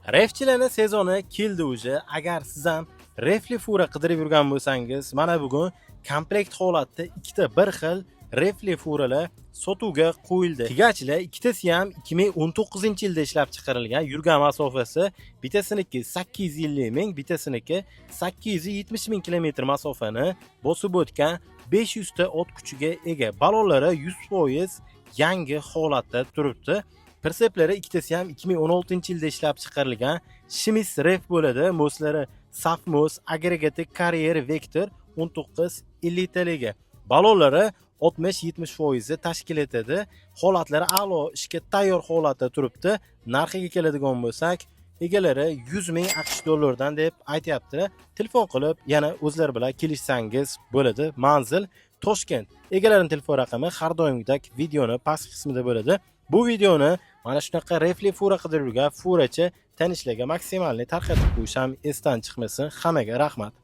Refchilarning sezoni keldi уже. Agar siz ham refli fura qidirib yurgan bo'lsangiz, mana bugun komplekt holatda ikkita bir xil refli furalar sotuvga qo'yildi. Tigachilar ikkitasi ham 2019-yilda ishlab chiqarilgan. Yurgan masofasi bittasiniki 850 ming, bittasiniki 870 ming kilometr masofani bosib o'tgan 500 ta ot kuchiga ega. Balonlari 100% yangi holatda turibdi. Perseplari ikkitasi ham 2016-yilda ishlab chiqarilgan Schmitz Ref bo'ladi. Moslari Safmos Aggregated Carrier Vector 1950 taga. Balonlari 60-70% tashkil etadi. Holatlari a'lo, ishga tayyor holatda turibdi. Narxiga keladigan bo'lsak, egalari 100 ming AQSh dollardan deb aytayapti. Telefon qilib yana o'zlari bilan kelishsangiz bo'ladi. Manzil Toshkent. Egalarining telefon raqami har doimgidek videoni past qismida bo'ladi. Bu videoni mana shunaqa refli fura qidirib yurgan furachi tanishlarga maksimalni tarqatib qo'yishim esdan chiqmasin. Hammaga rahmat.